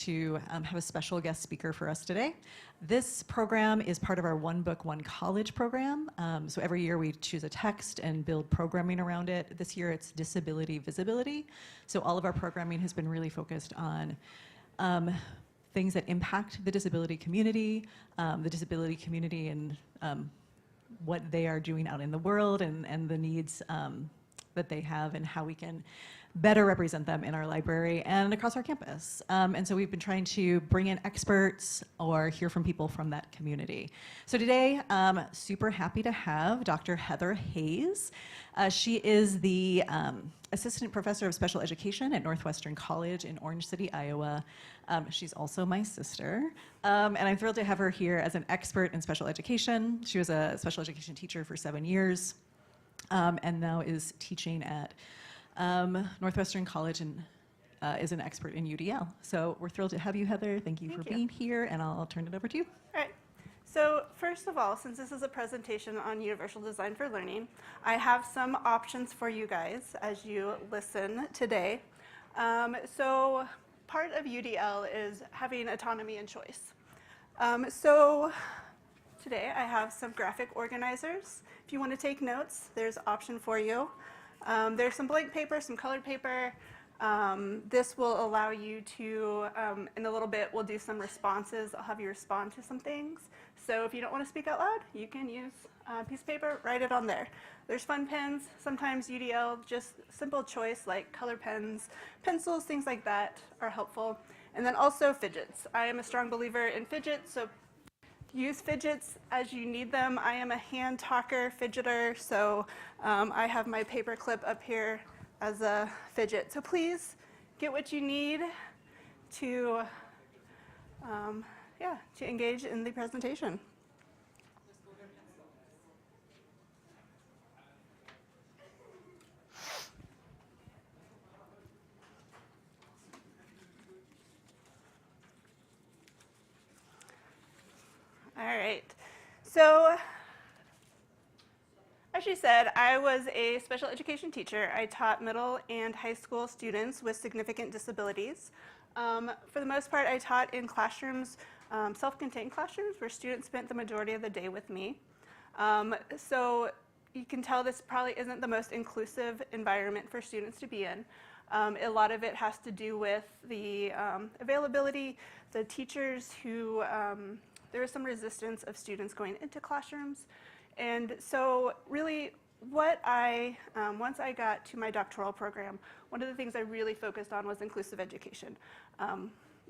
to have a special guest speaker for us today. This program is part of our One Book, One College program. So every year we choose a text and build programming around it. This year it's disability visibility. So all of our programming has been really focused on things that impact the disability community and what they are doing out in the world and the needs that they have and how we can better represent them in our library and across our campus. And so we've been trying to bring in experts or hear from people from that community. So today, super happy to have Dr. Heather Hayes. She is the Assistant Professor of Special Education at Northwestern College in Orange City, Iowa. She's also my sister. And I'm thrilled to have her here as an expert in special education. She was a special education teacher for 7 years and now is teaching at Northwestern College and is an expert in UDL. So we're thrilled to have you, Heather. Thank you for being here, and I'll turn it over to you. All right. So first of all, since this is a presentation on universal design for learning, I have some options for you guys as you listen today. So part of UDL is having autonomy and choice. So today I have some graphic organizers. If you want to take notes, there's an option for you. There's some blank paper, some colored paper. This will allow you to, in a little bit, we'll do some responses. I'll have you respond to some things. So if you don't want to speak out loud, you can use a piece of paper, write it on there. There's fun pens. Sometimes UDL, just simple choice like color pens, pencils, things like that are helpful. And then also fidgets. I am a strong believer in fidgets, so use fidgets as you need them. I am a hand talker, fidgeter, so I have my paper clip up here as a fidget. So please get what you need to, to engage in the presentation. All right. So, as she said, I was a special education teacher. I taught middle and high school students with significant disabilities. For the most part, I taught in classrooms, self-contained classrooms, where students spent the majority of the day with me. So you can tell this probably isn't the most inclusive environment for students to be in. A lot of it has to do with the availability, the teachers who, there was some resistance of students going into classrooms. And so really what once I got to my doctoral program, one of the things I really focused on was inclusive education.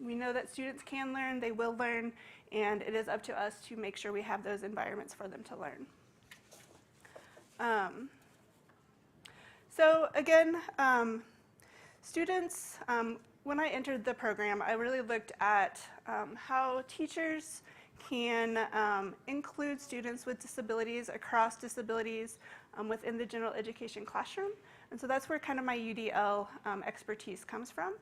We know that students can learn, they will learn, and it is up to us to make sure we have those environments for them to learn. So again, students, when I entered the program, I really looked at how teachers can include students with disabilities across disabilities within the general education classroom. And so that's where kind of my UDL expertise comes from.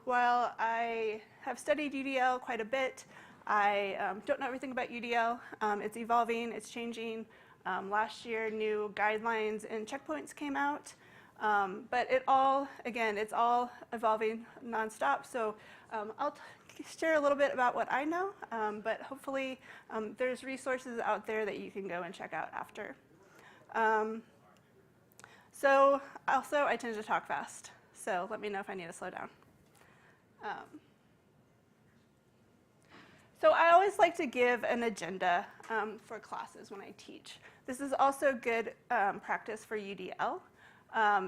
While I have studied UDL quite a bit, I don't know everything about UDL. It's evolving, it's changing. Last year, new guidelines and checkpoints came out. But it all, again, it's all evolving nonstop. So I'll share a little bit about what I know, but hopefully there's resources out there that you can go and check out after. So also, I tend to talk fast, so let me know if I need to slow down. So I always like to give an agenda for classes when I teach. This is also good practice for UDL.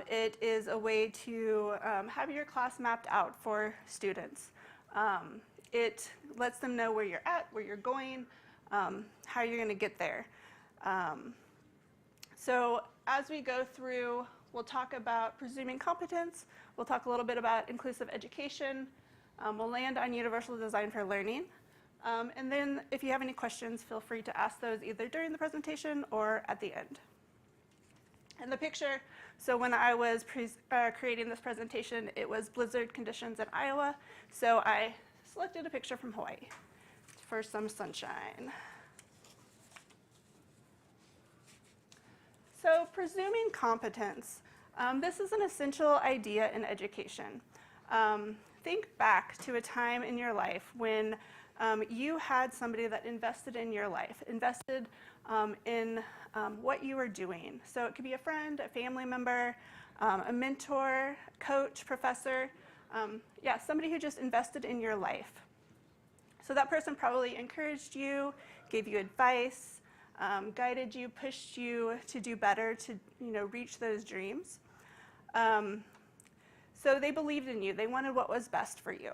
It is a way to have your class mapped out for students. It lets them know where you're at, where you're going, how you're going to get there. So as we go through, we'll talk about presuming competence. We'll talk a little bit about inclusive education. We'll land on universal design for learning. And then if you have any questions, feel free to ask those either during the presentation or at the end. And the picture, so when I was creating this presentation, it was blizzard conditions in Iowa. So I selected a picture from Hawaii for some sunshine. So presuming competence. This is an essential idea in education. think back to a time in your life when you had somebody that invested in your life, invested in what you were doing. So it could be a friend, a family member, a mentor, coach, professor, yeah, somebody who just invested in your life. So that person probably encouraged you, gave you advice, guided you, pushed you to do better, to reach those dreams. So they believed in you. They wanted what was best for you.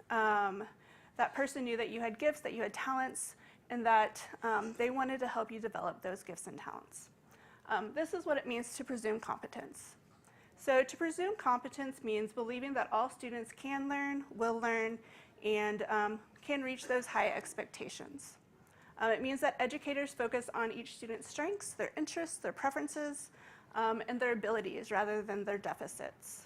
That person knew that you had gifts, that you had talents, and that they wanted to help you develop those gifts and talents. This is what it means to presume competence. So to presume competence means believing that all students can learn, will learn, and can reach those high expectations. It means that educators focus on each student's strengths, their interests, their preferences, and their abilities rather than their deficits.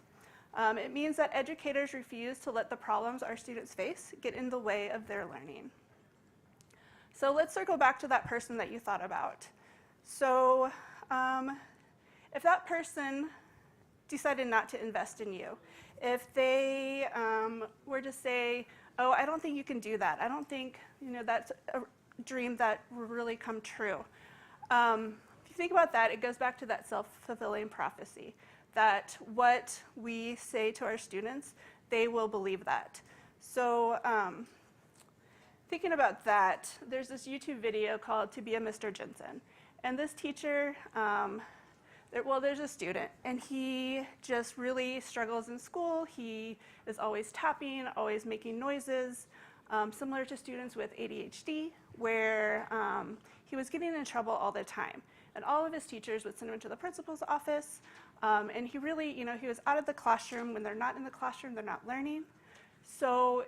It means that educators refuse to let the problems our students face get in the way of their learning. So let's circle back to that person that you thought about. So if that person decided not to invest in you, if they were to say, oh, I don't think you can do that. I don't think that's a dream that will really come true. If you think about that, it goes back to that self-fulfilling prophecy, that what we say to our students, they will believe that. So thinking about that, there's this YouTube video called To Be a Mr. Jensen. And this teacher, there's a student, and he just really struggles in school. He is always tapping, always making noises, similar to students with ADHD, where he was getting in trouble all the time. And all of his teachers would send him to the principal's office, and he really, he was out of the classroom. When they're not in the classroom, they're not learning. So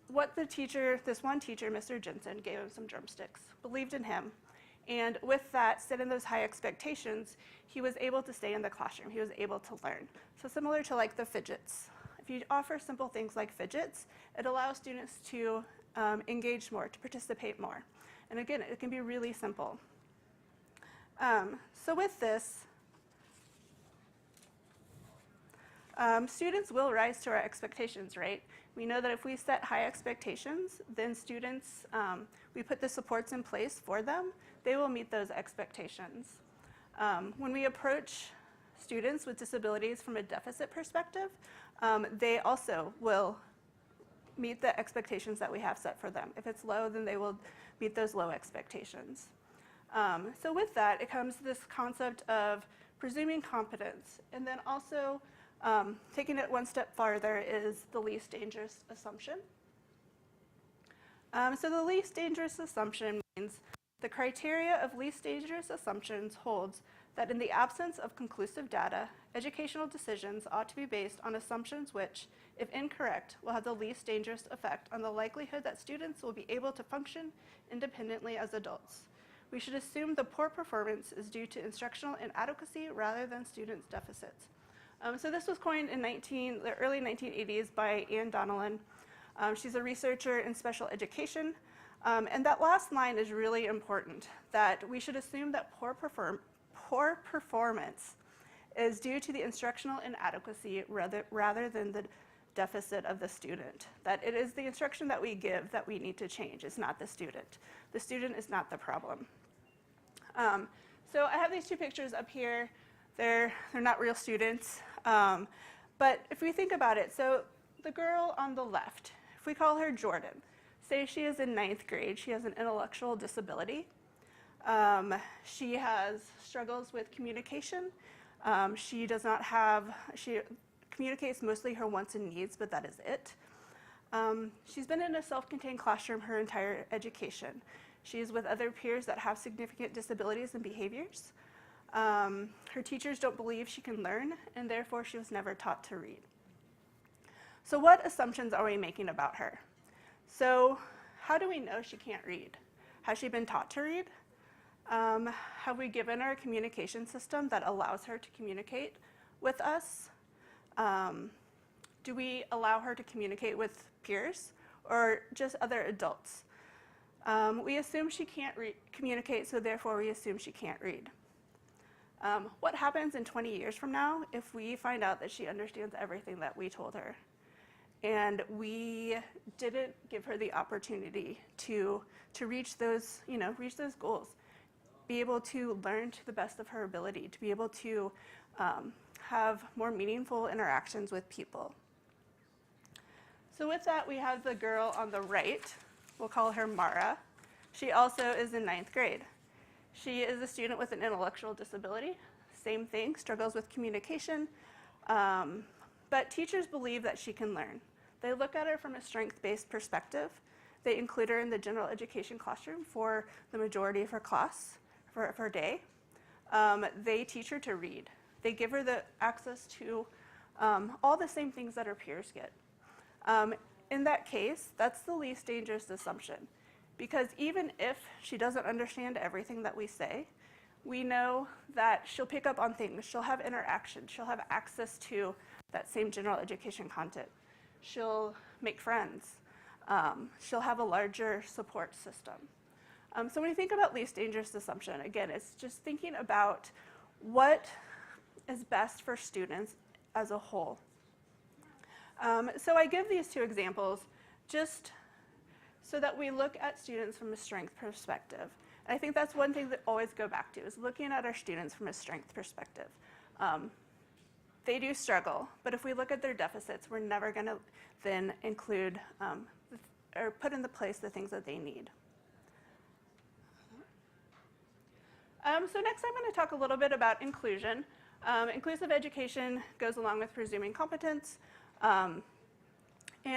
what this one teacher, Mr. Jensen, gave him some drumsticks, believed in him. And with that, set in those high expectations, he was able to stay in the classroom. He was able to learn. So similar to like the fidgets. If you offer simple things like fidgets, it allows students to engage more, to participate more. And again, it can be really simple. So with this, students will rise to our expectations, right? We know that if we set high expectations, then students, we put the supports in place for them, they will meet those expectations. When we approach students with disabilities from a deficit perspective, they also will meet the expectations that we have set for them. If it's low, then they will meet those low expectations. So with that, it comes to this concept of presuming competence, and then also taking it one step farther is the least dangerous assumption. So the least dangerous assumption means the criteria of least dangerous assumptions holds that in the absence of conclusive data, educational decisions ought to be based on assumptions which, if incorrect, will have the least dangerous effect on the likelihood that students will be able to function independently as adults. We should assume the poor performance is due to instructional inadequacy rather than students' deficits. So this was coined in the early 1980s by Anne Donnellan. She's a researcher in special education. And that last line is really important, that we should assume that poor performance is due to the instructional inadequacy rather than the deficit of the student. That it is the instruction that we give that we need to change. It's not the student. The student is not the problem. So I have these two pictures up here. They're not real students. But if we think about it, so the girl on the left, if we call her Jordan, say she is in 9th grade, she has an intellectual disability. She has struggles with communication. She communicates mostly her wants and needs, but that is it. She's been in a self-contained classroom her entire education. She's with other peers that have significant disabilities and behaviors. Her teachers don't believe she can learn, and therefore she was never taught to read. So what assumptions are we making about her? So how do we know she can't read? Has she been taught to read? Have we given her a communication system that allows her to communicate with us? Do we allow her to communicate with peers or just other adults? We assume she can't communicate, so therefore we assume she can't read. What happens in 20 years from now if we find out that she understands everything that we told her? and we didn't give her the opportunity to reach those, reach those goals, be able to learn to the best of her ability, to be able to have more meaningful interactions with people. So with that, we have the girl on the right. We'll call her Mara. She also is in 9th grade. She is a student with an intellectual disability. Same thing, struggles with communication, but teachers believe that she can learn. They look at her from a strength-based perspective. They include her in the general education classroom for the majority of her class, for her day. They teach her to read. They give her the access to all the same things that her peers get. In that case, that's the least dangerous assumption, because even if she doesn't understand everything that we say, we know that she'll pick up on things, she'll have interaction, she'll have access to that same general education content. She'll make friends. She'll have a larger support system. So when you think about least dangerous assumption, again, it's just thinking about what is best for students as a whole. So I give these two examples just so that we look at students from a strength perspective. And I think that's one thing that I always go back to, is looking at our students from a strength perspective. They do struggle, but if we look at their deficits, we're never going to then include or put into place the things that they need. So next I'm going to talk a little bit about inclusion. Inclusive education goes along with presuming competence. And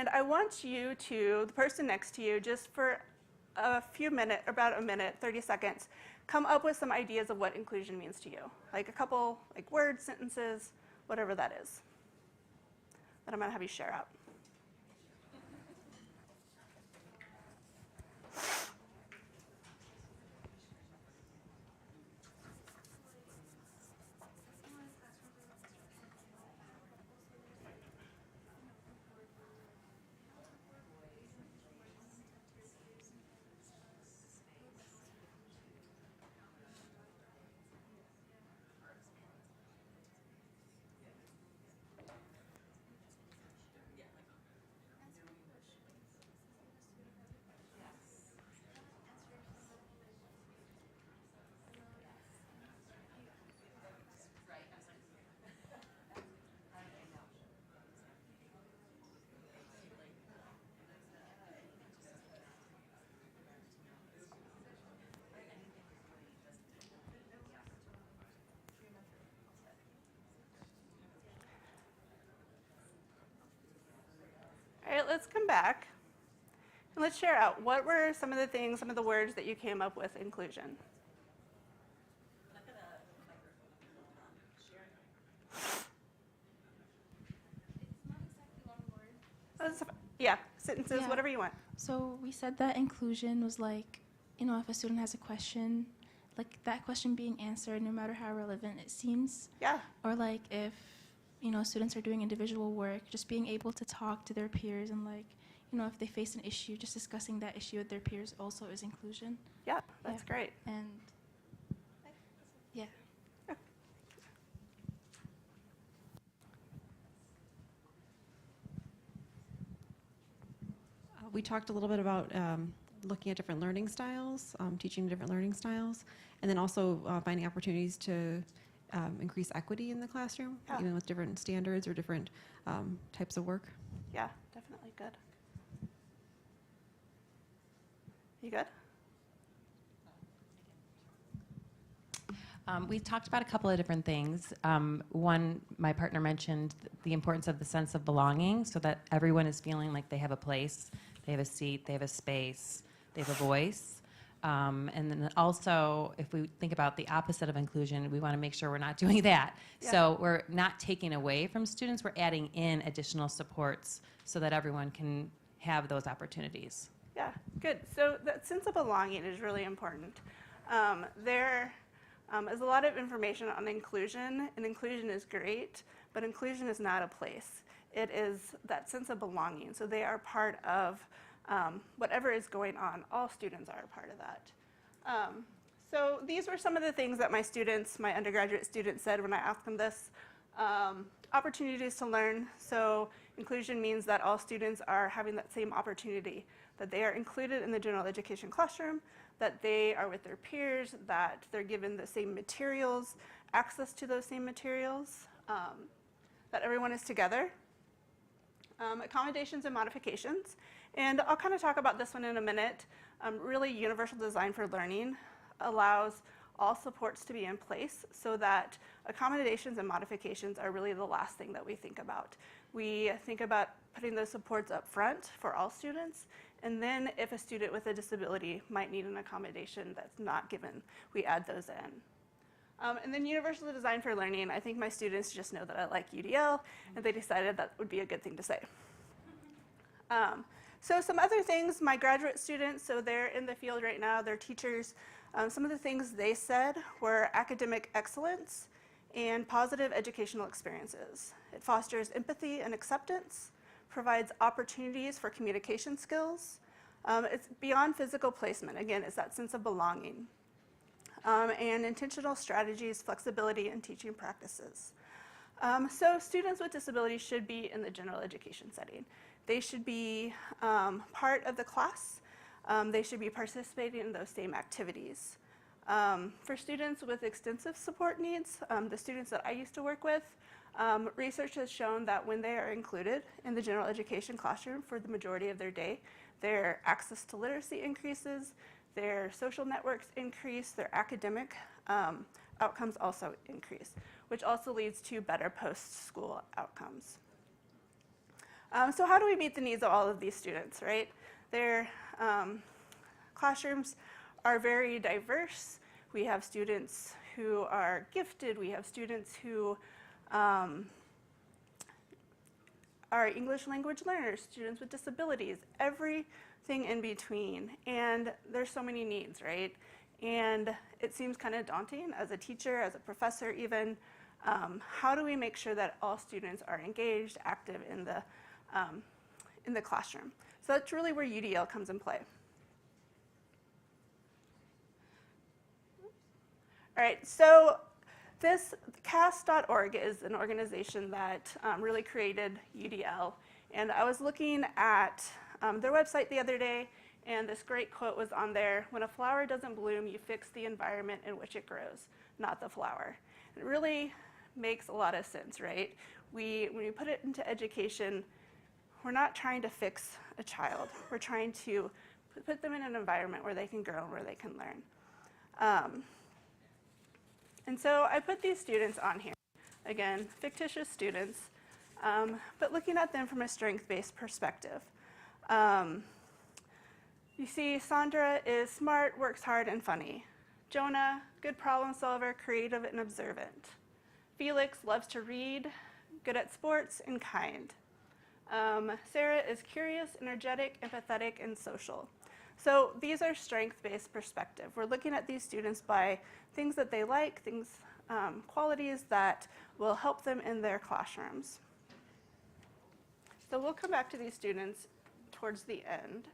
I want you to, the person next to you, just for a few minutes, about a minute, 30 seconds, come up with some ideas of what inclusion means to you. Like a couple words, sentences, whatever that is. That I'm going to have you share out. All right, let's come back and let's share out. What were some of the things, some of the words that you came up with inclusion? Yeah, sentences, Yeah. whatever you want. So we said that inclusion was like, if a student has a question, like that question being answered no matter how relevant it seems. Yeah. Or like if, students are doing individual work, just being able to talk to their peers and like, if they face an issue, just discussing that issue with their peers also is inclusion. Yeah, that's great. And yeah. We talked a little bit about looking at different learning styles, teaching different learning styles, and then also finding opportunities to increase equity in the classroom, even with different standards or different types of work. Yeah, definitely good. You good? We talked about a couple of different things. One, my partner mentioned the importance of the sense of belonging, so that everyone is feeling like they have a place, they have a seat, they have a space, they have a voice. And then also, if we think about the opposite of inclusion, we want to make sure we're not doing that. Yeah. So we're not taking away from students, we're adding in additional supports so that everyone can have those opportunities. Yeah, good. So that sense of belonging is really important. There is a lot of information on inclusion, and inclusion is great, but inclusion is not a place. It is that sense of belonging. So they are part of whatever is going on. All students are a part of that. So these were some of the things that my students, my undergraduate students said when I asked them this. Opportunities to learn. So Inclusion means that all students are having that same opportunity, that they are included in the general education classroom, that they are with their peers, that they're given the same materials, access to those same materials, that everyone is together. Accommodations and modifications. And I'll kind of talk about this one in a minute. Really, universal design for learning allows all supports to be in place so that accommodations and modifications are really the last thing that we think about. We think about putting those supports up front for all students, and then if a student with a disability might need an accommodation that's not given, we add those in. And then universal design for learning, I think my students just know that I like UDL, and they decided that would be a good thing to say. So some other things, my graduate students, so they're in the field right now, they're teachers. Some of the things they said were academic excellence and positive educational experiences. It fosters empathy and acceptance, provides opportunities for communication skills. It's beyond physical placement. Again, it's that sense of belonging. And intentional strategies, flexibility, and teaching practices. So students with disabilities should be in the general education setting. They should be part of the class. They should be participating in those same activities. For students with extensive support needs, the students that I used to work with, research has shown that when they are included in the general education classroom for the majority of their day, their access to literacy increases, their social networks increase, their academic outcomes also increase, which also leads to better post-school outcomes. So how do we meet the needs of all of these students, right? Their classrooms are very diverse. We have students who are gifted. We have students who are English language learners, students with disabilities, everything in between. And there's so many needs, right? And it seems kind of daunting as a teacher, as a professor even. How do we make sure that all students are engaged, active in the classroom? So that's really where UDL comes in play. All right, so this CAS.org is an organization that really created UDL. And I was looking at their website the other day, and this great quote was on there: "When a flower doesn't bloom, you fix the environment in which it grows, not the flower." It really makes a lot of sense, right? When we put it into education, we're not trying to fix a child. We're trying to put them in an environment where they can grow and where they can learn. And so I put these students on here. Again, fictitious students, but looking at them from a strength-based perspective. You see, Sandra is smart, works hard, and funny. Jonah, good problem solver, creative and observant. Felix loves to read, good at sports, and kind. Sarah is curious, energetic, empathetic, and social. So these are strength-based perspective. We're looking at these students by things that they like, qualities that will help them in their classrooms. So we'll come back to these students towards the end.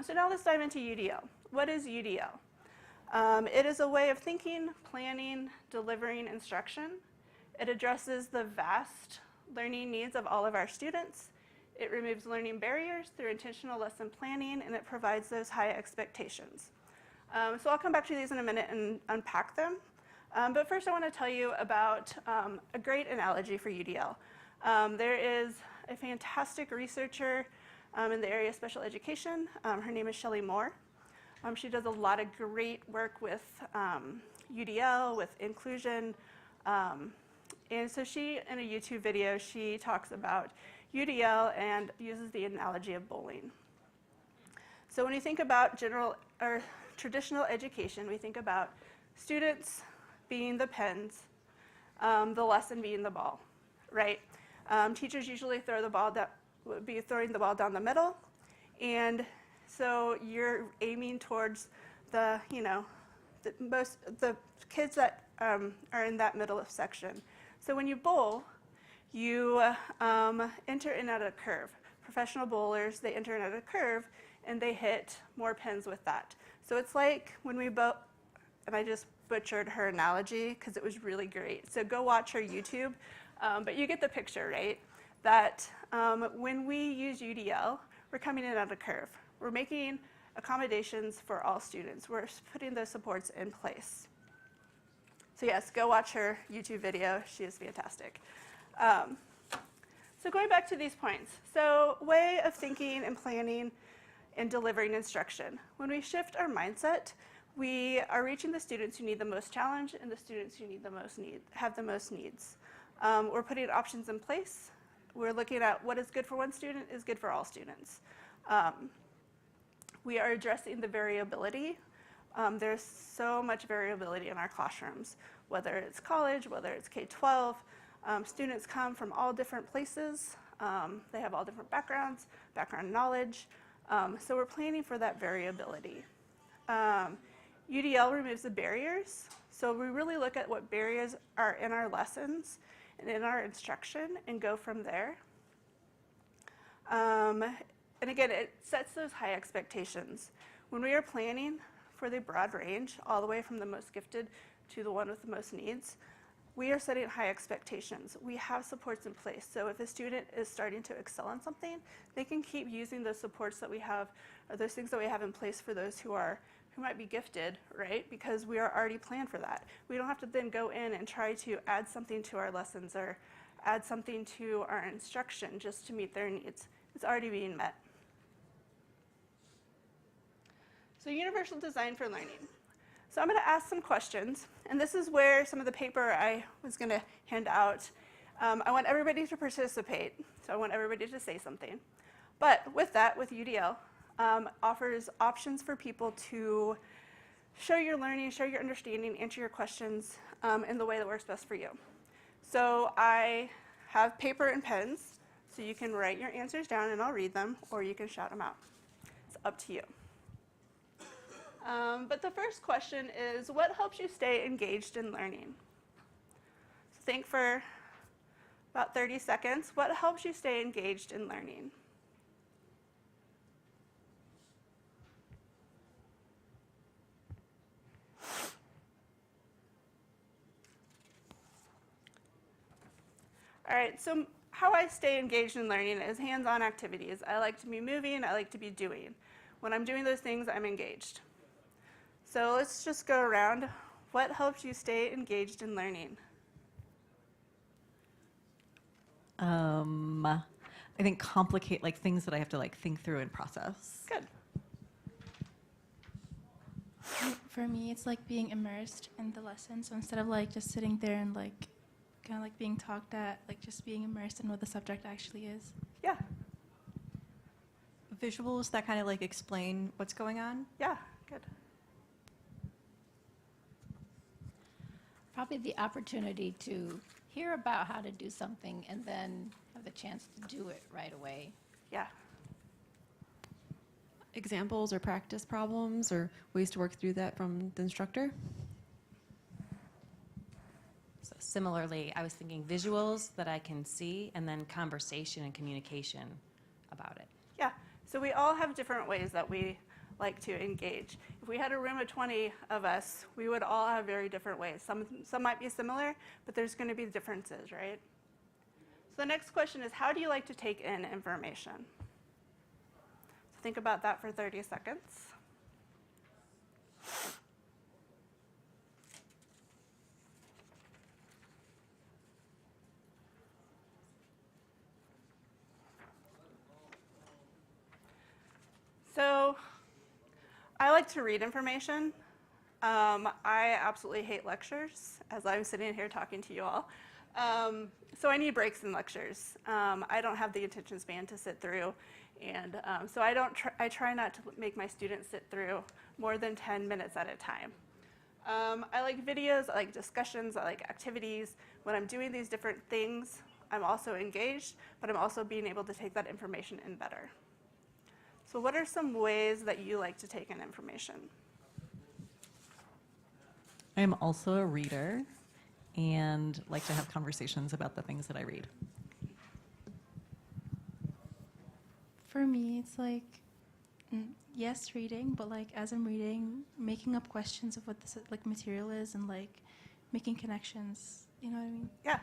So now let's dive into UDL. What is UDL? It is a way of thinking, planning, delivering instruction. It addresses the vast learning needs of all of our students. It removes learning barriers through intentional lesson planning, and it provides those high expectations. So I'll come back to these in a minute and unpack them. But first I want to tell you about a great analogy for UDL. There is a fantastic researcher in the area of special education. Her name is Shelley Moore. She does a lot of great work with UDL, with inclusion. And so she, in a YouTube video, she talks about UDL and uses the analogy of bowling. So when you think about traditional education, we think about students being the pens, the lesson being the ball, right? Teachers usually would be throwing the ball down the middle, and so you're aiming towards the kids that are in that middle section. So when you bowl, you enter in at a curve. Professional bowlers, they enter in at a curve, and they hit more pins with that. So it's like when we bowl, and I just butchered her analogy because it was really great. So go watch her YouTube. But you get the picture, right? That when we use UDL, we're coming in on a curve. We're making accommodations for all students. We're putting those supports in place. So yes, go watch her YouTube video. She is fantastic. So going back to these points. So way of thinking and planning and delivering instruction. When we shift our mindset, we are reaching the students who need the most challenge and the students who need the most have the most needs. We're putting options in place. We're looking at what is good for one student is good for all students. We are addressing the variability. There's so much variability in our classrooms, whether it's college, whether it's K-12. Students come from all different places. They have all different backgrounds, background knowledge. So we're planning for that variability. UDL removes the barriers. So we really look at what barriers are in our lessons and in our instruction and go from there. And again, it sets those high expectations. When we are planning for the broad range, all the way from the most gifted to the one with the most needs, we are setting high expectations. We have supports in place. So if a student is starting to excel in something, they can keep using those supports that we have, or those things that we have in place for those who might be gifted, right? Because we are already planned for that. We don't have to then go in and try to add something to our lessons or add something to our instruction just to meet their needs. It's already being met. So universal design for learning. So I'm going to ask some questions, and this is where some of the paper I was going to hand out. I want everybody to participate, so I want everybody to say something. But with that, with UDL, offers options for people to show your learning, show your understanding, answer your questions in the way that works best for you. So I have paper and pens, so you can write your answers down and I'll read them, or you can shout them out. It's up to you. But the first question is, what helps you stay engaged in learning? So think for about 30 seconds. What helps you stay engaged in learning? All right, so how I stay engaged in learning is hands-on activities. I like to be moving, I like to be doing. When I'm doing those things, I'm engaged. So let's just go around. What helps you stay engaged in learning? I think complicate, like things that I have to like think through and process. Good. For me, it's like being immersed in the lesson. So instead of like just sitting there and like kind of like being talked at, like just being immersed in what the subject actually is. Yeah, Visuals that kind of like explain what's going on. yeah, good. Probably the opportunity to hear about how to do something and then have the chance to do it right away. Yeah, Examples or practice problems or ways to work through that from the instructor? So similarly, I was thinking visuals that I can see, and then conversation and communication about it. yeah. So we all have different ways that we like to engage. If we had a room of 20 of us, we would all have very different ways. Some might be similar, but there's going to be differences, right? So the next question is, how do you like to take in information? So think about that for 30 seconds. So I like to read information. I absolutely hate lectures, as I'm sitting here talking to you all. So I need breaks in lectures. I don't have the attention span to sit through, and so I try not to make my students sit through more than 10 minutes at a time. I like videos, I like discussions, I like activities. When I'm doing these different things, I'm also engaged, but I'm also being able to take that information in better. So what are some ways that you like to take in information? I am also a reader and like to have conversations about the things that I read. For me, it's like, yes, reading, but like as I'm reading, making up questions of what this like material is and like making connections. You know what I mean? Yeah.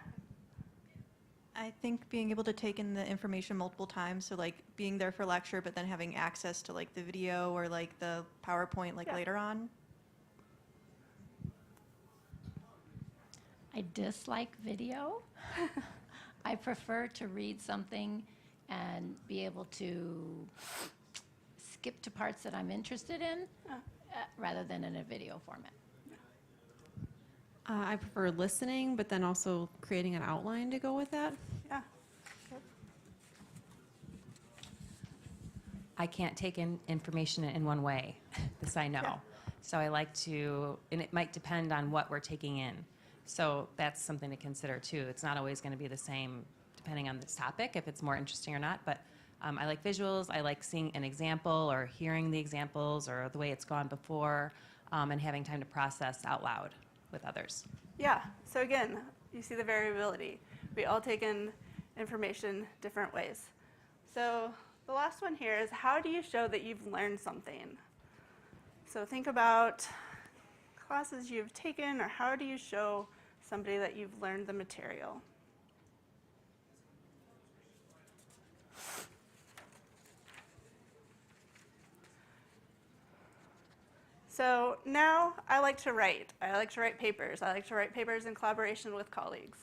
I think being able to take in the information multiple times, so like being there for lecture, but then having access to like the video or like the PowerPoint like Yeah. later on. I dislike video. I prefer to read something and be able to skip to parts that I'm interested in rather than in a video format. I prefer listening, but then also creating an outline to go with that. Yeah. I can't take in information in one way. This I know. Yeah. So I like to, and it might depend on what we're taking in. So that's something to consider too. It's not always going to be the same depending on this topic, if it's more interesting or not. But I like visuals. I like seeing an example or hearing the examples or the way it's gone before, and having time to process out loud with others. Yeah, so again, you see the variability. We all take in information different ways. So the last one here is, how do you show that you've learned something? So think about classes you've taken, or how do you show somebody that you've learned the material? So now I like to write. I like to write papers. I like to write papers in collaboration with colleagues.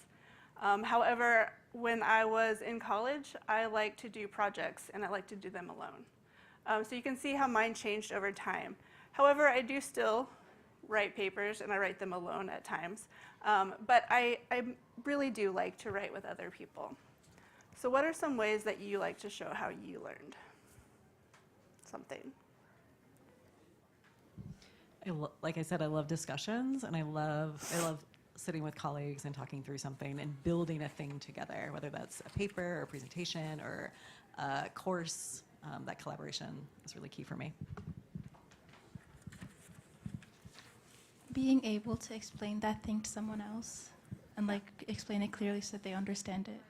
However, when I was in college, I like to do projects, and I like to do them alone. So you can see how mine changed over time. However, I do still write papers, and I write them alone at times. But I really do like to write with other people. So what are some ways that you like to show how you learned something? Like I said, I love discussions, and I love sitting with colleagues and talking through something and building a thing together, whether that's a paper or a presentation or a course. That collaboration is really key for me. Being able to explain that thing to someone else and like explain it clearly so that they understand it.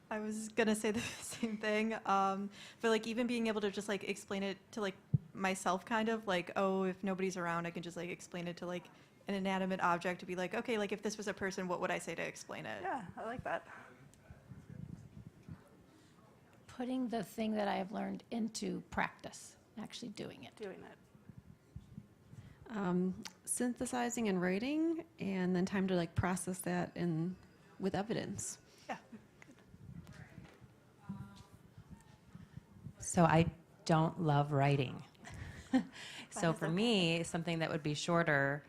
I was gonna say the same thing, but like even being able to just like explain it to like myself, kind of like, oh, if nobody's around, I can just like explain it to like an inanimate object, to be like, okay, like if this was a person, what would I say to explain it? Yeah, I like that. Putting the thing that I have learned into practice, actually doing it. Doing it. Synthesizing and writing, and then time to like process that in with evidence. Yeah. So I don't love writing. So for me, something that would be shorter,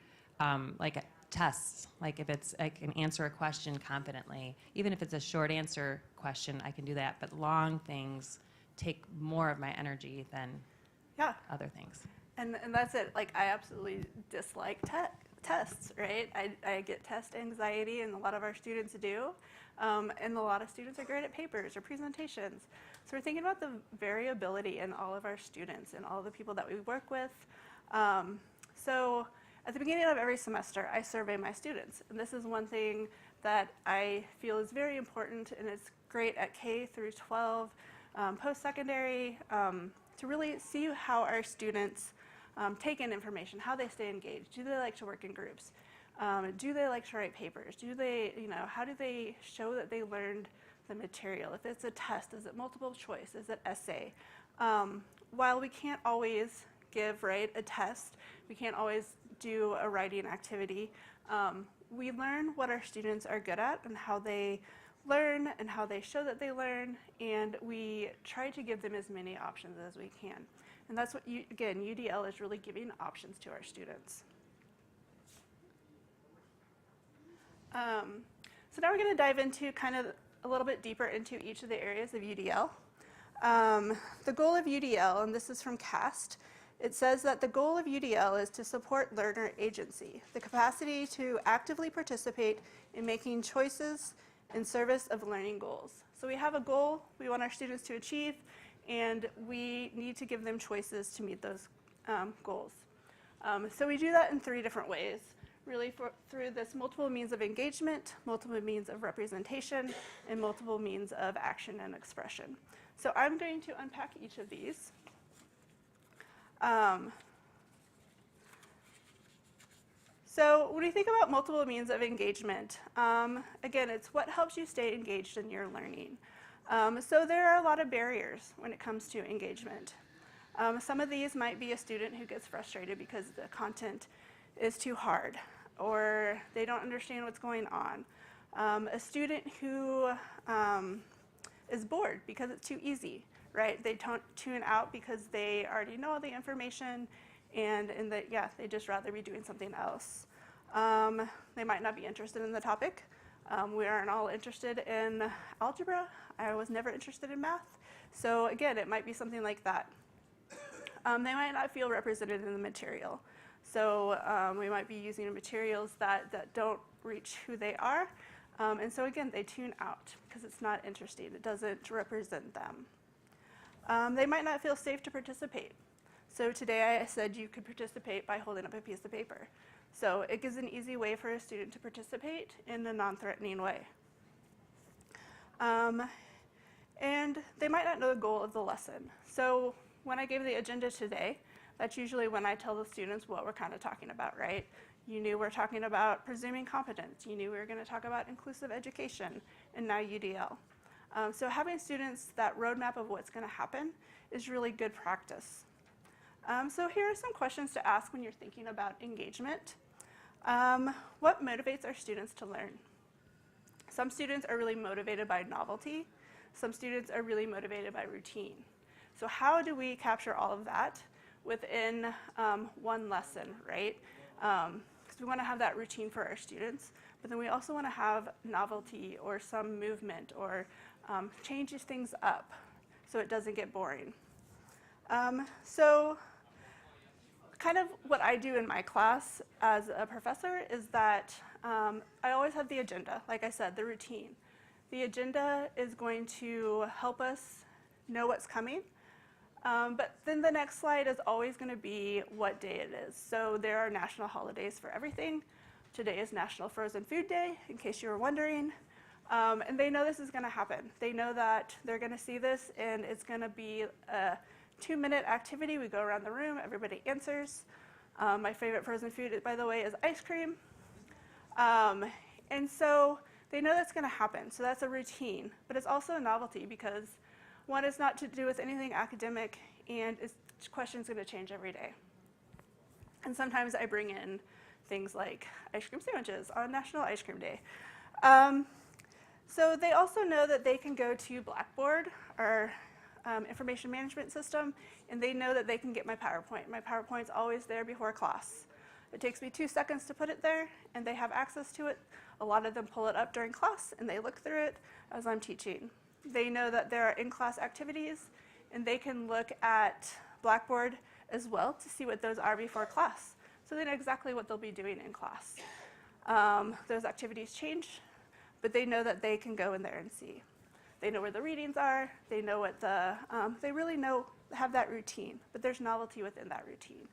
like tests, like if it's, I can answer a question confidently. Even if it's a short answer question, I can do that. But long things take more of my energy than Yeah. other things. And that's it. Like, I absolutely dislike tests, right? I get test anxiety, and a lot of our students do. And a lot of students are great at papers or presentations. So we're thinking about the variability in all of our students and all the people that we work with. So at the beginning of every semester, I survey my students. And this is one thing that I feel is very important, and it's great at K through 12, post-secondary, to really see how our students take in information, how they stay engaged. Do they like to work in groups? Do they like to write papers? Do they, how do they show that they learned the material? If it's a test, is it multiple choice? Is it essay? While we can't always give, a test, we can't always do a writing activity, we learn what our students are good at and how they learn and how they show that they learn, and we try to give them as many options as we can. And that's what, again, UDL is really giving options to our students. So now we're going to dive into kind of a little bit deeper into each of the areas of UDL. The goal of UDL, and this is from CAST, it says that the goal of UDL is to support learner agency, the capacity to actively participate in making choices in service of learning goals. So we have a goal we want our students to achieve, and we need to give them choices to meet those goals. So we do that in 3 different ways, really through this multiple means of engagement, multiple means of representation, and multiple means of action and expression. So I'm going to unpack each of these. So when we think about multiple means of engagement, again, it's what helps you stay engaged in your learning. So there are a lot of barriers when it comes to engagement. Some of these might be a student who gets frustrated because the content is too hard or they don't understand what's going on. A student who is bored because it's too easy, right? They tune out because they already know all the information and they just rather be doing something else. They might not be interested in the topic. We aren't all interested in algebra. I was never interested in math. So again, it might be something like that. They might not feel represented in the material. So we might be using materials that don't reach who they are. And so again, they tune out because it's not interesting. It doesn't represent them. They might not feel safe to participate. So today I said you could participate by holding up a piece of paper. So it gives an easy way for a student to participate in a non-threatening way. And they might not know the goal of the lesson. So when I gave the agenda today, that's usually when I tell the students what we're kind of talking about, right? You knew we're talking about presuming competence. You knew we were going to talk about inclusive education, and now UDL. So having students that roadmap of what's going to happen is really good practice. So here are some questions to ask when you're thinking about engagement. What motivates our students to learn? Some students are really motivated by novelty. Some students are really motivated by routine. So how do we capture all of that within one lesson, right? Because we want to have that routine for our students, but then we also want to have novelty or some movement or changes things up so it doesn't get boring. So kind of what I do in my class as a professor is that I always have the agenda, like I said, the routine. The agenda is going to help us know what's coming, but then the next slide is always going to be what day it is. So there are national holidays for everything. Today is National Frozen Food Day, in case you were wondering. And they know this is going to happen. They know that they're going to see this, and it's going to be a 2-minute activity. We go around the room, everybody answers. My favorite frozen food, by the way, is ice cream. And so they know that's going to happen. So that's a routine, but it's also a novelty because one is not to do with anything academic, and questions going to change every day. And sometimes I bring in things like ice cream sandwiches on National Ice Cream Day. So they also know that they can go to Blackboard, our information management system, and they know that they can get my PowerPoint. My PowerPoint's always there before class. It takes me 2 seconds to put it there, and they have access to it. A lot of them pull it up during class, and they look through it as I'm teaching. They know that there are in-class activities, and they can look at Blackboard as well to see what those are before class. So they know exactly what they'll be doing in class. Those activities change, but they know that they can go in there and see. They know where the readings are. They know what they really have that routine, but there's novelty within that routine.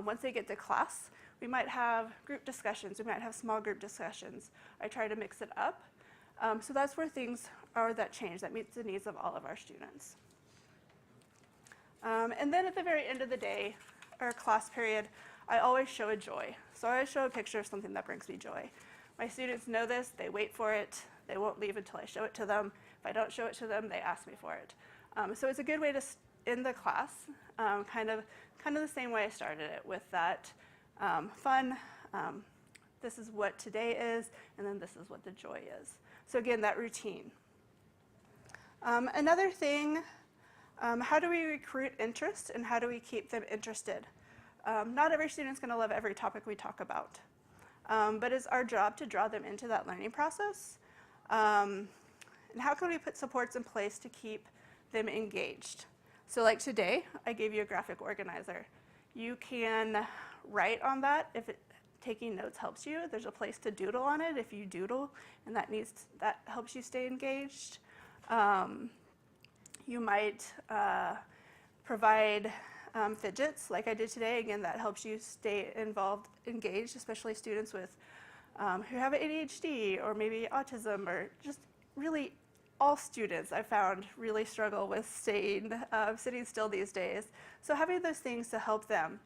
Once they get to class, we might have group discussions. We might have small group discussions. I try to mix it up. So that's where things are that change, that meets the needs of all of our students. And then at the very end of the day, or class period, I always show a joy. So I always show a picture of something that brings me joy. My students know this. They wait for it. They won't leave until I show it to them. If I don't show it to them, they ask me for it. So it's a good way to end the class, kind of the same way I started it, with that fun, this is what today is, and then this is what the joy is. So again, that routine. Another thing, how do we recruit interest and how do we keep them interested? Not every student's going to love every topic we talk about, but it's our job to draw them into that learning process. And how can we put supports in place to keep them engaged? So like today, I gave you a graphic organizer. You can write on that if taking notes helps you. There's a place to doodle on it if you doodle, and that helps you stay engaged. You might provide fidgets like I did today. Again, that helps you stay engaged, especially students with who have ADHD or maybe autism, or just really all students I found really struggle with sitting still these days. So having those things to help them.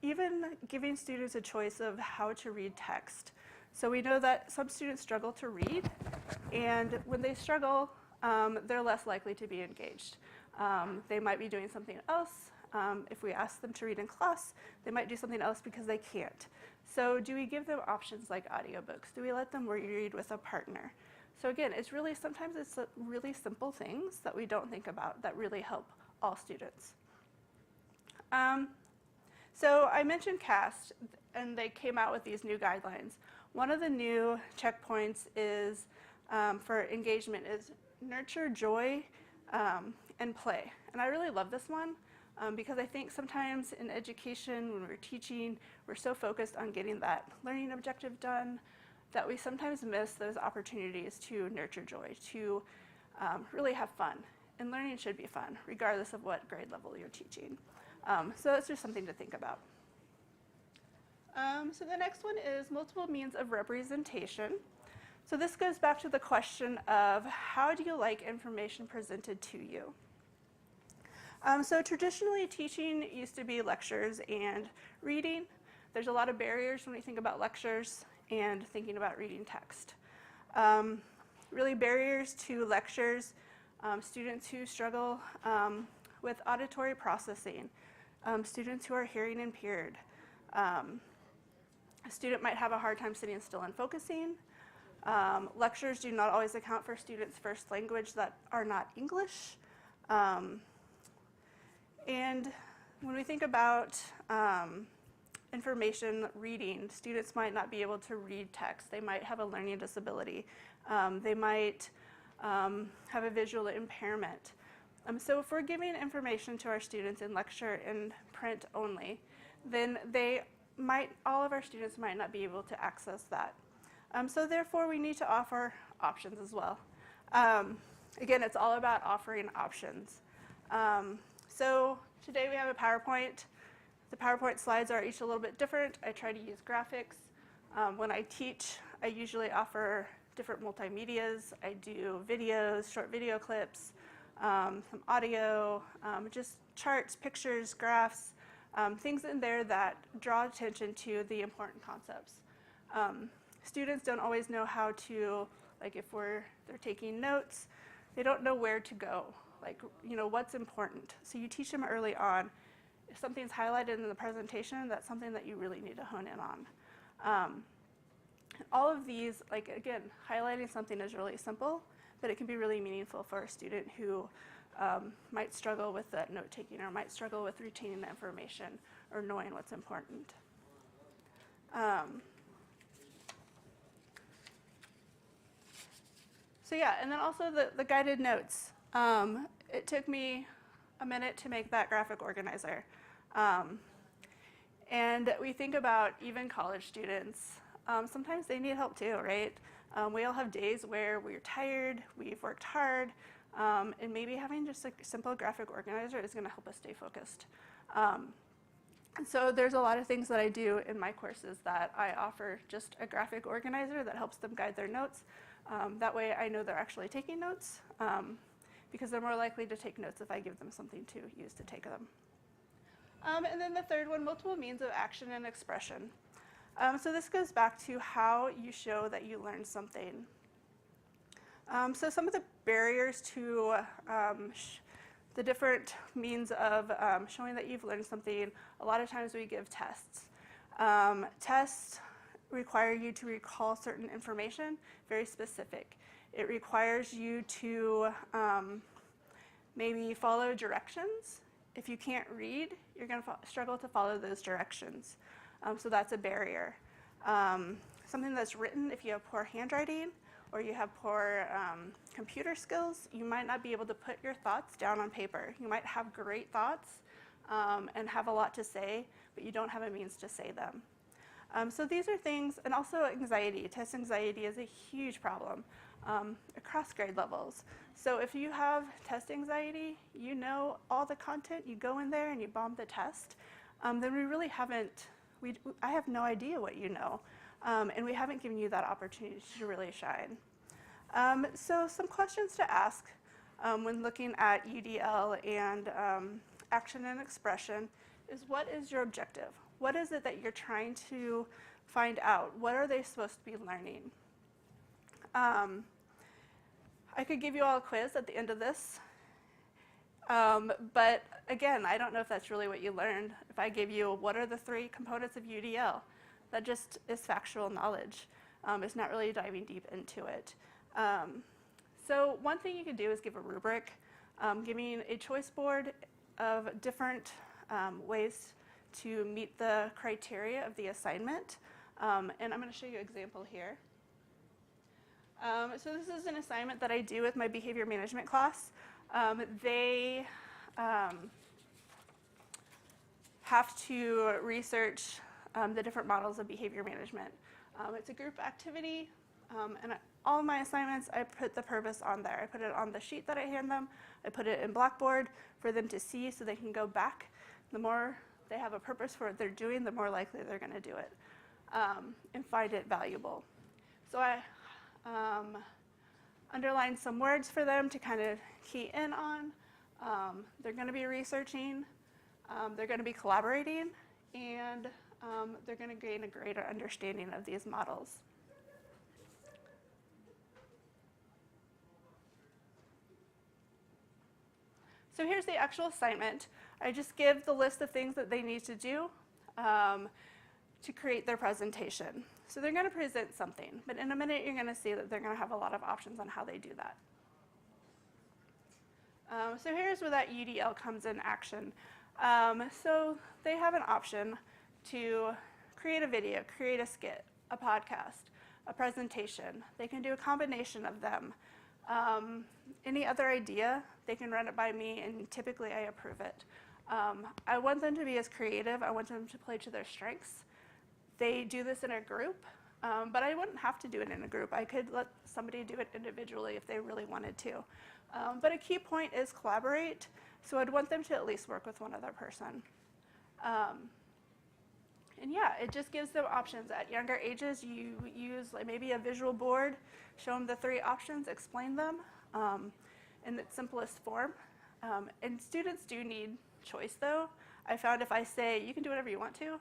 even giving students a choice of how to read text. So we know that some students struggle to read, and when they struggle, they're less likely to be engaged. They might be doing something else. If we ask them to read in class, they might do something else because they can't. So do we give them options like audiobooks? Do we let them read with a partner? So again, sometimes it's really simple things that we don't think about that really help all students. So I mentioned CAST, and they came out with these new guidelines. One of the new checkpoints is for engagement is nurture joy and play. And I really love this one because I think sometimes in education, when we're teaching, we're so focused on getting that learning objective done that we sometimes miss those opportunities to nurture joy, to really have fun. And learning should be fun, regardless of what grade level you're teaching. So that's just something to think about. So the next one is multiple means of representation. So this goes back to the question of how do you like information presented to you? So traditionally, teaching used to be lectures and reading. There's a lot of barriers when we think about lectures and thinking about reading text. Really barriers to lectures, students who struggle with auditory processing, students who are hearing impaired. A student might have a hard time sitting still and focusing. Lectures do not always account for students' first language that are not English. And when we think about information reading, students might not be able to read text. They might have a learning disability. They might have a visual impairment. So if we're giving information to our students in lecture and print only, then all of our students might not be able to access that. So therefore, we need to offer options as well. Again, it's all about offering options. So today we have a PowerPoint. The PowerPoint slides are each a little bit different. I try to use graphics. When I teach, I usually offer different multimedias. I do videos, short video clips, some audio, just charts, pictures, graphs, things in there that draw attention to the important concepts. Students don't always know how to, like if they're taking notes, they don't know where to go, like, what's important. So you teach them early on. If something's highlighted in the presentation, that's something that you really need to hone in on. All of these, like again, highlighting something is really simple, but it can be really meaningful for a student who might struggle with that note-taking or might struggle with retaining the information or knowing what's important. So yeah, and then also the guided notes. It took me a minute to make that graphic organizer. And we think about even college students. Sometimes they need help too, right? We all have days where we're tired, we've worked hard, and maybe having just a simple graphic organizer is gonna help us stay focused. So there's a lot of things that I do in my courses that I offer just a graphic organizer that helps them guide their notes. That way I know they're actually taking notes because they're more likely to take notes if I give them something to use to take them. And then the third one, multiple means of action and expression. So this goes back to how you show that you learned something. So some of the barriers to the different means of showing that you've learned something, a lot of times we give tests. Tests require you to recall certain information, very specific. It requires you to maybe follow directions. If you can't read, you're going to struggle to follow those directions. So that's a barrier. Something that's written, if you have poor handwriting or you have poor computer skills, you might not be able to put your thoughts down on paper. You might have great thoughts and have a lot to say, but you don't have a means to say them. So these are things, and also anxiety. Test anxiety is a huge problem across grade levels. So if you have test anxiety, you know all the content, you go in there and you bomb the test, then we really haven't, I have no idea what you know, and we haven't given you that opportunity to really shine. So some questions to ask when looking at UDL and action and expression is, what is your objective? What is it that you're trying to find out? What are they supposed to be learning? I could give you all a quiz at the end of this. But again, I don't know if that's really what you learned. If I gave you what are the 3 components of UDL, that just is factual knowledge. It's not really diving deep into it. So one thing you could do is give a rubric, giving a choice board of different ways to meet the criteria of the assignment. And I'm going to show you an example here. So this is an assignment that I do with my behavior management class. They have to research the different models of behavior management. It's a group activity, and all my assignments, I put the purpose on there. I put it on the sheet that I hand them. I put it in Blackboard for them to see so they can go back. The more they have a purpose for what they're doing, the more likely they're going to do it and find it valuable. So I underlined some words for them to kind of key in on. They're going to be researching, they're going to be collaborating, and they're going to gain a greater understanding of these models. So here's the actual assignment. I just give the list of things that they need to do to create their presentation. So they're going to present something, but in a minute you're going to see that they're going to have a lot of options on how they do that. So here's where that UDL comes in action. So they have an option to create a video, create a skit, a podcast, a presentation. They can do a combination of them. Any other idea, they can run it by me, and typically I approve it. I want them to be as creative. I want them to play to their strengths. They do this in a group, but I wouldn't have to do it in a group. I could let somebody do it individually if they really wanted to. But a key point is collaborate, so I'd want them to at least work with one other person. And yeah, it just gives them options. At younger ages, you use like maybe a visual board, show them the 3 options, explain them in its simplest form. And students do need choice though. I found if I say, you can do whatever you want to,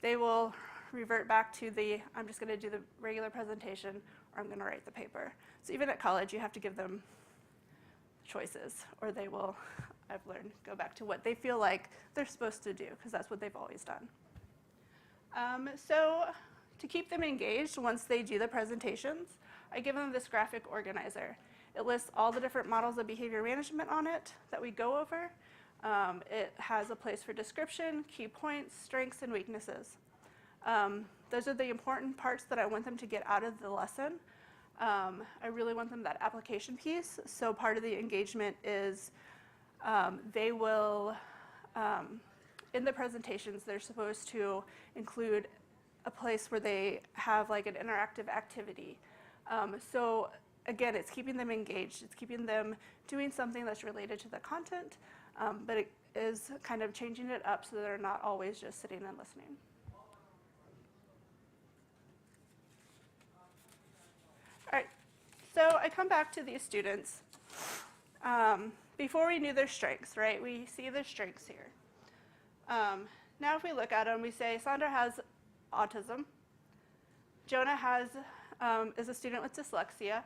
they will revert back to the, I'm just going to do the regular presentation, or I'm going to write the paper. So even at college, you have to give them choices, or they will, I've learned, go back to what they feel like they're supposed to do, because that's what they've always done. So to keep them engaged once they do the presentations, I give them this graphic organizer. It lists all the different models of behavior management on it that we go over. It has a place for description, key points, strengths, and weaknesses. Those are the important parts that I want them to get out of the lesson. I really want them that application piece. So part of the engagement is they will, in the presentations, they're supposed to include a place where they have like an interactive activity. So again, it's keeping them engaged. It's keeping them doing something that's related to the content, but it is kind of changing it up so they're not always just sitting and listening. All right, so I come back to these students. Before we knew their strengths, right? We see their strengths here. Now if we look at them, we say Sandra has autism. Jonah is a student with dyslexia.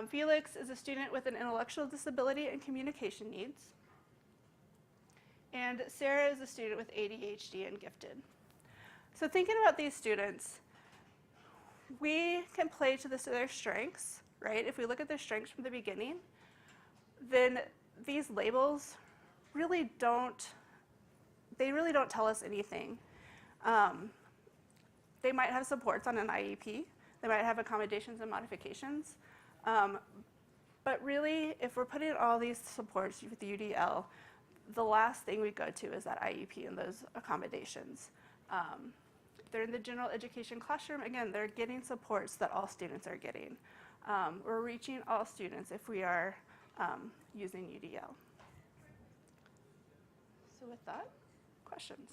Felix is a student with an intellectual disability and communication needs. And Sarah is a student with ADHD and gifted. So thinking about these students, we can play to their strengths, right? If we look at their strengths from the beginning, then these labels really don't tell us anything. They might have supports on an IEP. They might have accommodations and modifications. But really, if we're putting all these supports with the UDL, the last thing we go to is that IEP and those accommodations. If they're in the general education classroom, again, they're getting supports that all students are getting. We're reaching all students if we are using UDL. So with that, questions?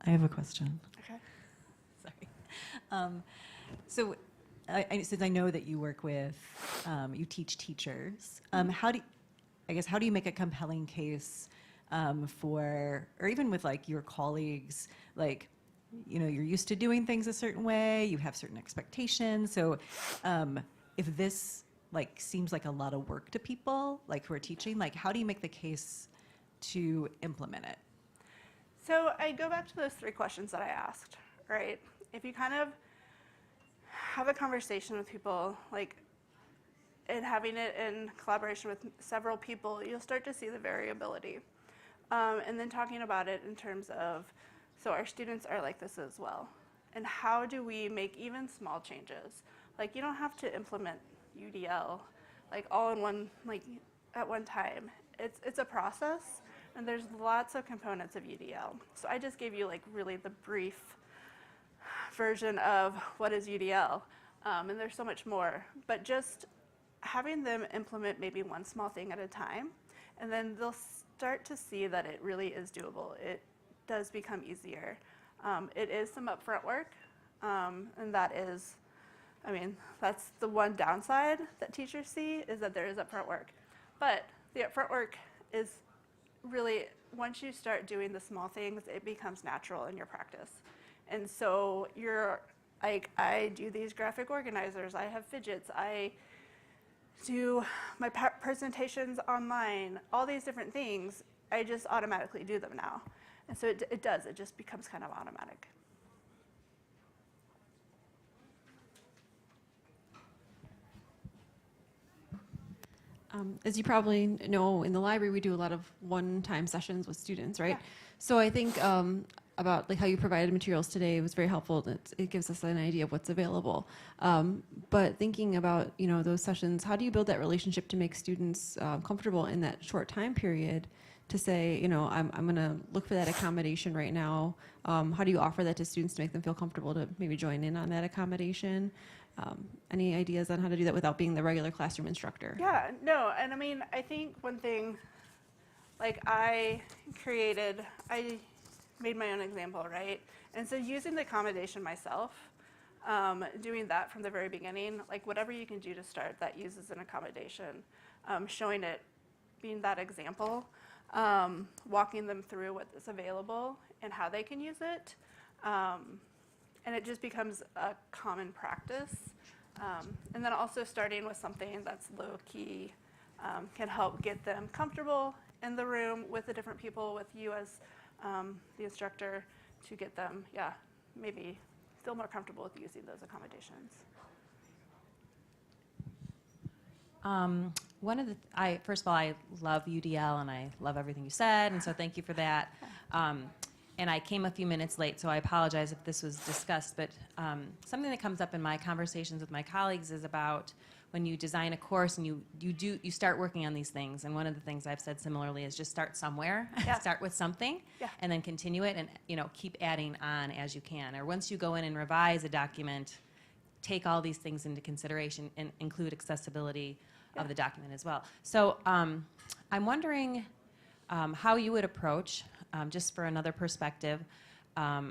I have a question. Okay. Sorry. So, since I know that you work with, you teach teachers, how do you make a compelling case for, or even with like your colleagues, like, you know, you're used to doing things a certain way, you have certain expectations. So, if this like seems like a lot of work to people, like who are teaching, like how do you make the case to implement it? So I go back to those 3 questions that I asked, right? If you kind of have a conversation with people, like, and having it in collaboration with several people, you'll start to see the variability. And then talking about it in terms of, so our students are like this as well. And how do we make even small changes? Like, you don't have to implement UDL, like all in one, like at one time. It's a process, and there's lots of components of UDL. So I just gave you like really the brief version of what is UDL, and there's so much more. But just having them implement maybe one small thing at a time, and then they'll start to see that it really is doable. It does become easier. It is some upfront work, and that is, I mean, that's the one downside that teachers see, is that there is upfront work. But the upfront work is really, once you start doing the small things, it becomes natural in your practice. And so you're, like, I do these graphic organizers, I have fidgets, I do my presentations online, all these different things, I just automatically do them now. And so it just becomes kind of automatic. As you probably know, in the library, we do a lot of one-time sessions with students, right? Yeah. So I think about like how you provided materials today was very helpful. It gives us an idea of what's available. But thinking about, you know, those sessions, how do you build that relationship to make students comfortable in that short time period to say, you know, I'm going to look for that accommodation right now. How do you offer that to students to make them feel comfortable to maybe join in on that accommodation? Any ideas on how to do that without being the regular classroom instructor? Yeah, no, and I mean, I think one thing, like I made my own example, right? And so using the accommodation myself, doing that from the very beginning, like whatever you can do to start that uses an accommodation, showing it, being that example, walking them through what is available and how they can use it. And it just becomes a common practice. And then also starting with something that's low key can help get them comfortable in the room with the different people, with you as the instructor, to get them, maybe feel more comfortable with using those accommodations. First of all, I love UDL and I love everything you said, and so thank you for that. And I came a few minutes late, so I apologize if this was discussed, but something that comes up in my conversations with my colleagues is about when you design a course and you start working on these things, and one of the things I've said similarly is just start somewhere, start with something, and then continue it, and keep adding on as you can. Or once you go in and revise a document, take all these things into consideration and include accessibility of the document as well. So I'm wondering how you would approach, just for another perspective, a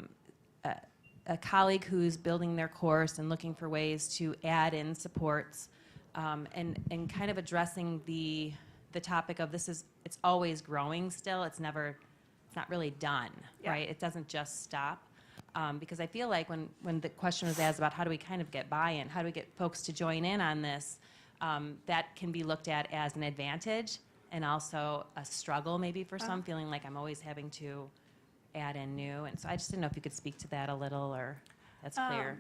colleague who's building their course and looking for ways to add in supports, and kind of addressing the topic of it's always growing still. It's not really done, right? It doesn't just stop. Because I feel like when the question was asked about how do we kind of get buy-in, how do we get folks to join in on this, that can be looked at as an advantage and also a struggle maybe for some, feeling like I'm always having to add in new. And so I just didn't know if you could speak to that a little, or that's clear.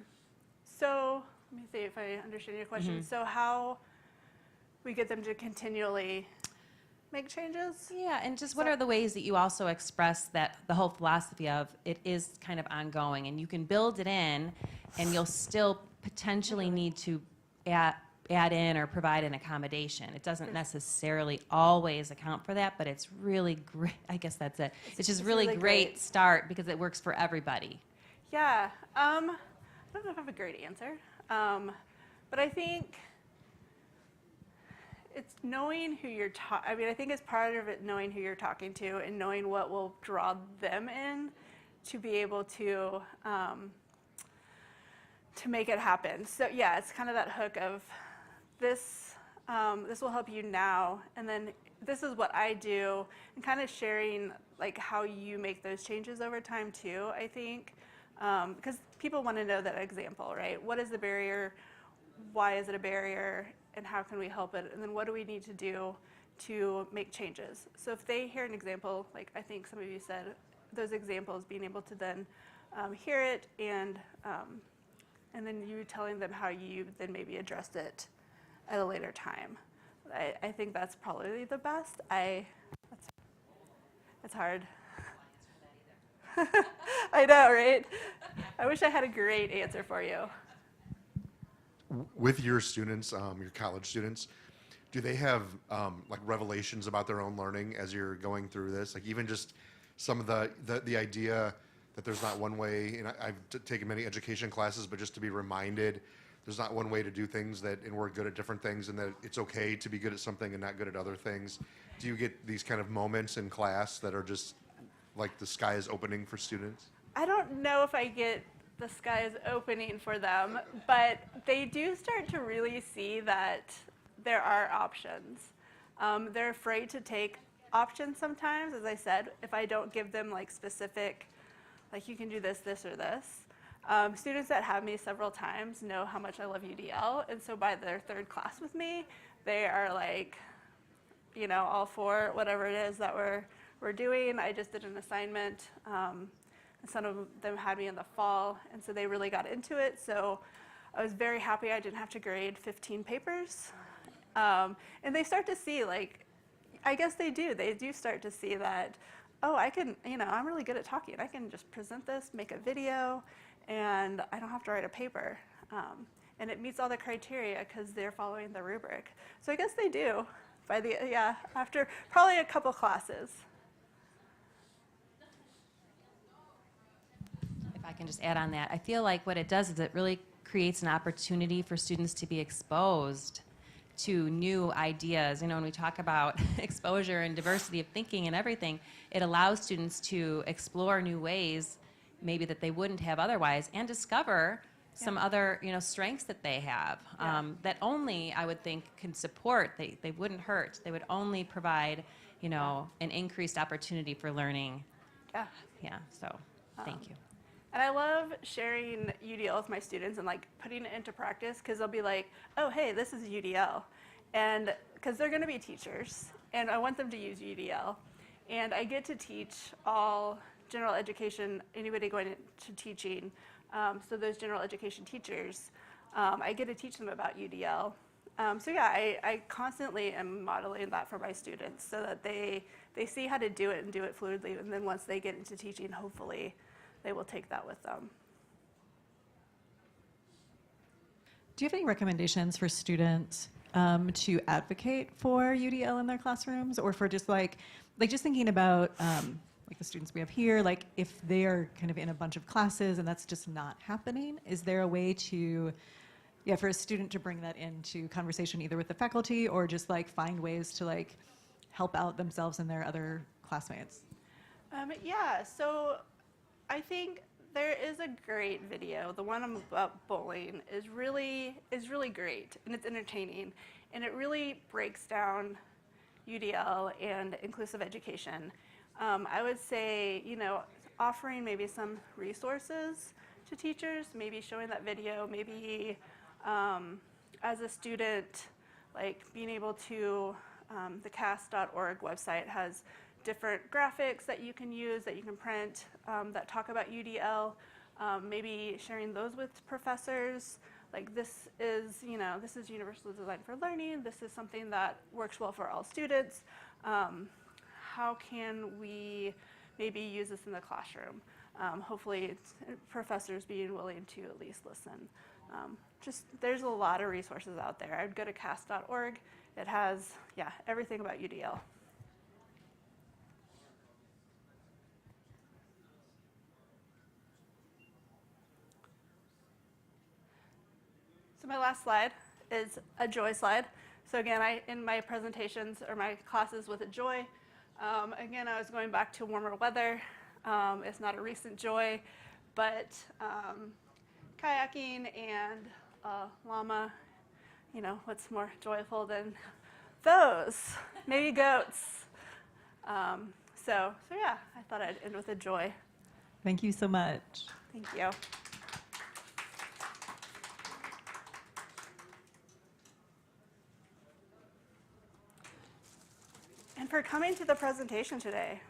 So let me see if I understand your question. So how we get them to continually make changes? Yeah, and just what are the ways that you also express that the whole philosophy of it is kind of ongoing, and you can build it in, and you'll still potentially need to add in or provide an accommodation. It doesn't necessarily always account for that, but it's really great. I guess that's it. It's just really great start because it works for everybody. Yeah, I don't know if I have a great answer, but I think it's knowing who you're I mean, I think it's part of it knowing who you're talking to and knowing what will draw them in to be able to make it happen. So yeah, it's kind of that hook of this, this will help you now, and then this is what I do, and kind of sharing like how you make those changes over time too, I think, because people want to know that example, right? What is the barrier? Why is it a barrier? And how can we help it? And then what do we need to do to make changes? So if they hear an example, like I think some of you said, those examples, being able to then hear it, and then you telling them how you then maybe addressed it at a later time. I think that's probably the best. It's hard. I know, right? I wish I had a great answer for you. With your students, your college students, do they have like revelations about their own learning as you're going through this? Like even just some of the idea that there's not one way, and I've taken many education classes, but just to be reminded there's not one way to do things, and we're good at different things, and that it's okay to be good at something and not good at other things. Do you get these kind of moments in class that are just like the sky is opening for students? I don't know if I get the sky is opening for them, but they do start to really see that there are options. They're afraid to take options sometimes, as I said, if I don't give them like specific, like you can do this, this, or this. Students that have me several times know how much I love UDL, and so by their third class with me, they are like, you know, all for whatever it is that we're doing. I just did an assignment. Some of them had me in the fall, and so they really got into it. So I was very happy I didn't have to grade 15 papers. And they start to see, like, I guess they do start to see that, oh, I can, you know, I'm really good at talking. I can just present this, make a video, and I don't have to write a paper. And it meets all the criteria because they're following the rubric. So I guess they do after probably a couple classes. If I can just add on that, I feel like what it does is it really creates an opportunity for students to be exposed to new ideas. You know, when we talk about exposure and diversity of thinking and everything, it allows students to explore new ways maybe that they wouldn't have otherwise, and discover some other, you know, strengths that they have that only, I would think, can support. They wouldn't hurt. They would only provide, you know, an increased opportunity for learning. Yeah. Yeah, so thank you. And I love sharing UDL with my students and like putting it into practice, because they'll be like, oh, hey, this is UDL. And because they're going to be teachers, and I want them to use UDL. And I get to teach all general education, anybody going into teaching. So those general education teachers, I get to teach them about UDL. So yeah, I constantly am modeling that for my students so that they see how to do it and do it fluidly. And then once they get into teaching, hopefully they will take that with them. Do you have any recommendations for students to advocate for UDL in their classrooms, or for just like just thinking about like the students we have here, like if they are kind of in a bunch of classes and that's just not happening, is there a way to, for a student to bring that into conversation either with the faculty or just like find ways to like help out themselves and their other classmates? So I think there is a great video. The one about bowling is really great, and it's entertaining, and it really breaks down UDL and inclusive education. I would say, you know, offering maybe some resources to teachers, maybe showing that video, maybe as a student, like being able to, the cast.org website has different graphics that you can use, that you can print, that talk about UDL, maybe sharing those with professors. Like this is universal design for learning. This is something that works well for all students. How can we maybe use this in the classroom? Hopefully it's professors being willing to at least listen. There's a lot of resources out there. I'd go to cast.org. It has, everything about UDL. So my last slide is a joy slide. So again, in my presentations or my classes with a joy, again, I was going back to warmer weather. It's not a recent joy, but kayaking and llama. You know, what's more joyful than those? Maybe goats. So yeah, I thought I'd end with a joy. Thank you so much. Thank you. And for coming to the presentation today,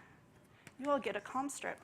you all get a comm strip.